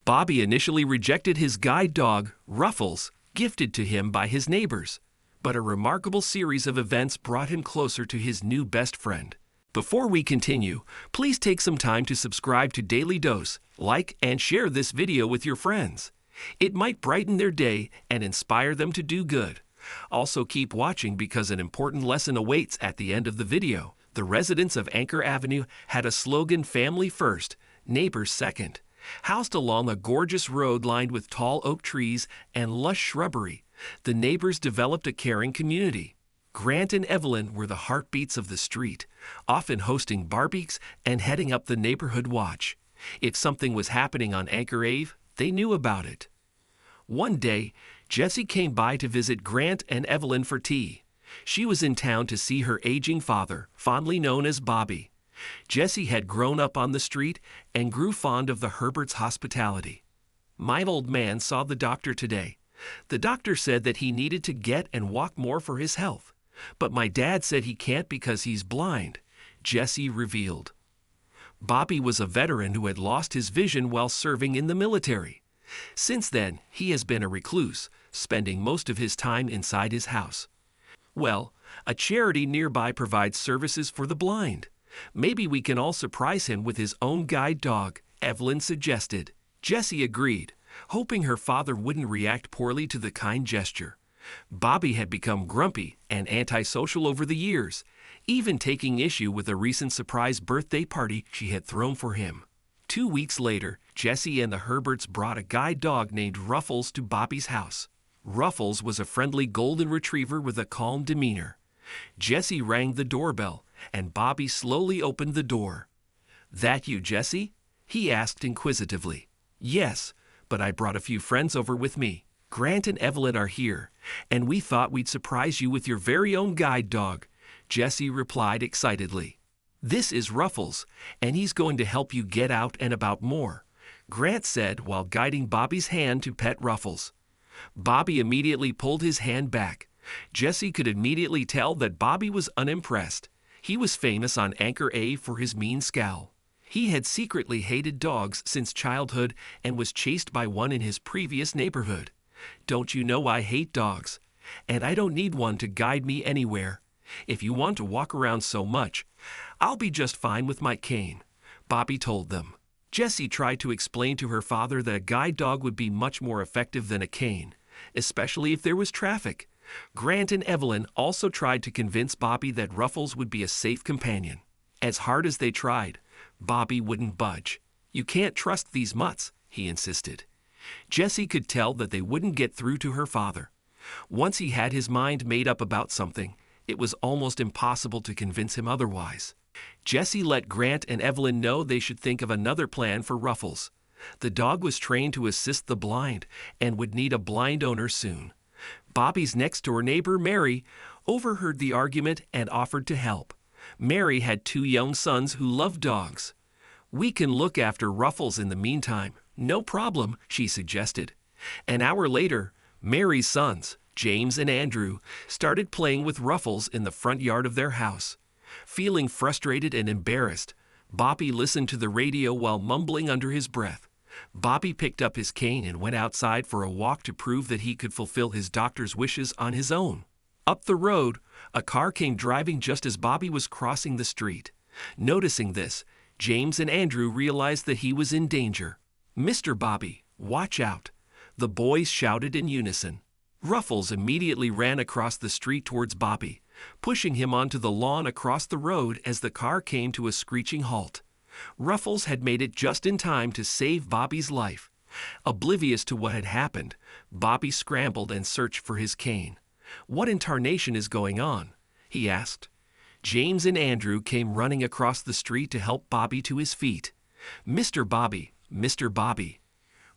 Bobby initially rejected his guide dog, Ruffles, gifted to him by his neighbors. But a remarkable series of events brought him closer to his new best friend. Before we continue, please take some time to subscribe to Dailydose, like and share this video with your friends. It might brighten their day and inspire them to do good. Also keep watching because an important lesson awaits at the end of the video. The residents of Anchor Avenue had a slogan, "Family First, Neighbors Second." Housed along a gorgeous road lined with tall oak trees and lush shrubbery, the neighbors developed a caring community. Grant and Evelyn were the heartbeats of the street, often hosting barbecues and heading up the neighborhood watch. If something was happening on Anchor Ave, they knew about it. One day, Jessie came by to visit Grant and Evelyn for tea. She was in town to see her aging father, fondly known as Bobby. Jessie had grown up on the street and grew fond of the Herberts' hospitality. "My old man saw the doctor today. The doctor said that he needed to get and walk more for his health. But my dad said he can't because he's blind," Jessie revealed. Bobby was a veteran who had lost his vision while serving in the military. Since then, he has been a recluse, spending most of his time inside his house. "Well, a charity nearby provides services for the blind. Maybe we can all surprise him with his own guide dog," Evelyn suggested. Jessie agreed, hoping her father wouldn't react poorly to the kind gesture. Bobby had become grumpy and antisocial over the years, even taking issue with a recent surprise birthday party she had thrown for him. 2 weeks later, Jessie and the Herberts brought a guide dog named Ruffles to Bobby's house. Ruffles was a friendly golden retriever with a calm demeanor. Jessie rang the doorbell, and Bobby slowly opened the door. "That you, Jessie?" he asked inquisitively. "Yes, but I brought a few friends over with me. Grant and Evelyn are here, and we thought we'd surprise you with your very own guide dog," Jessie replied excitedly. "This is Ruffles, and he's going to help you get out and about more," Grant said while guiding Bobby's hand to pet Ruffles. Bobby immediately pulled his hand back. Jessie could immediately tell that Bobby was unimpressed. He was famous on Anchor Ave for his mean scowl. He had secretly hated dogs since childhood and was chased by one in his previous neighborhood. "Don't you know I hate dogs? And I don't need one to guide me anywhere. If you want to walk around so much, I'll be just fine with my cane," Bobby told them. Jessie tried to explain to her father that a guide dog would be much more effective than a cane, especially if there was traffic. Grant and Evelyn also tried to convince Bobby that Ruffles would be a safe companion. As hard as they tried, Bobby wouldn't budge. "You can't trust these mutts," he insisted. Jessie could tell that they wouldn't get through to her father. Once he had his mind made up about something, it was almost impossible to convince him otherwise. Jessie let Grant and Evelyn know they should think of another plan for Ruffles. The dog was trained to assist the blind and would need a blind owner soon. Bobby's next-door neighbor, Mary, overheard the argument and offered to help. Mary had 2 young sons who loved dogs. "We can look after Ruffles in the meantime. No problem," she suggested. An hour later, Mary's sons, James and Andrew, started playing with Ruffles in the front yard of their house. Feeling frustrated and embarrassed, Bobby listened to the radio while mumbling under his breath. Bobby picked up his cane and went outside for a walk to prove that he could fulfill his doctor's wishes on his own. Up the road, a car came driving just as Bobby was crossing the street. Noticing this, James and Andrew realized that he was in danger. "Mr. Bobby, watch out," the boys shouted in unison. Ruffles immediately ran across the street towards Bobby, pushing him onto the lawn across the road as the car came to a screeching halt. Ruffles had made it just in time to save Bobby's life. Oblivious to what had happened, Bobby scrambled and searched for his cane. "What in tarnation is going on?" he asked. James and Andrew came running across the street to help Bobby to his feet. "Mr. Bobby, Mr. Bobby.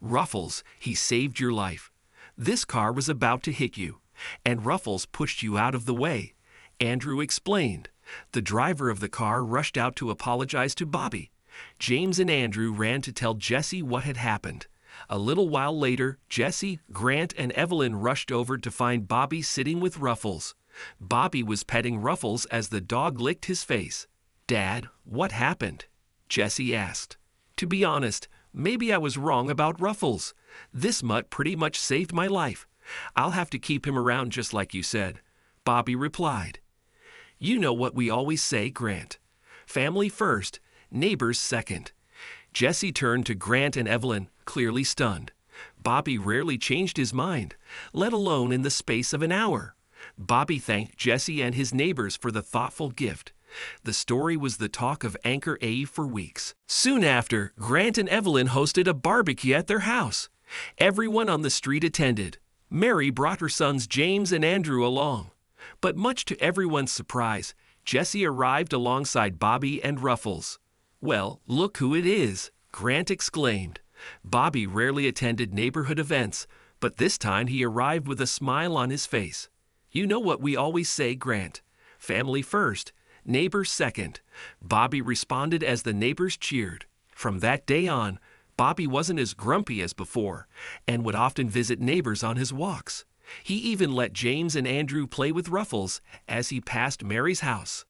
Ruffles, he saved your life. This car was about to hit you, and Ruffles pushed you out of the way," Andrew explained. The driver of the car rushed out to apologize to Bobby. James and Andrew ran to tell Jessie what had happened. A little while later, Jessie, Grant, and Evelyn rushed over to find Bobby sitting with Ruffles. Bobby was petting Ruffles as the dog licked his face. "Dad, what happened?" Jessie asked. "To be honest, maybe I was wrong about Ruffles. This mutt pretty much saved my life. I'll have to keep him around just like you said," Bobby replied. "You know what we always say, Grant. Family first, neighbors second." Jesse turned to Grant and Evelyn, clearly stunned. Bobby rarely changed his mind, let alone in the space of an hour. Bobby thanked Jesse and his neighbors for the thoughtful gift. The story was the talk of Anchor A for weeks. Soon after, Grant and Evelyn hosted a barbecue at their house. Everyone on the street attended. Mary brought her sons James and Andrew along. But much to everyone's surprise, Jesse arrived alongside Bobby and Ruffles. "Well, look who it is," Grant exclaimed. Bobby rarely attended neighborhood events, but this time he arrived with a smile on his face. "You know what we always say, Grant. Family first, neighbors second," Bobby responded as the neighbors cheered. From that day on, Bobby wasn't as grumpy as before and would often visit neighbors on his walks. He even let James and Andrew play with Ruffles as he passed Mary's house.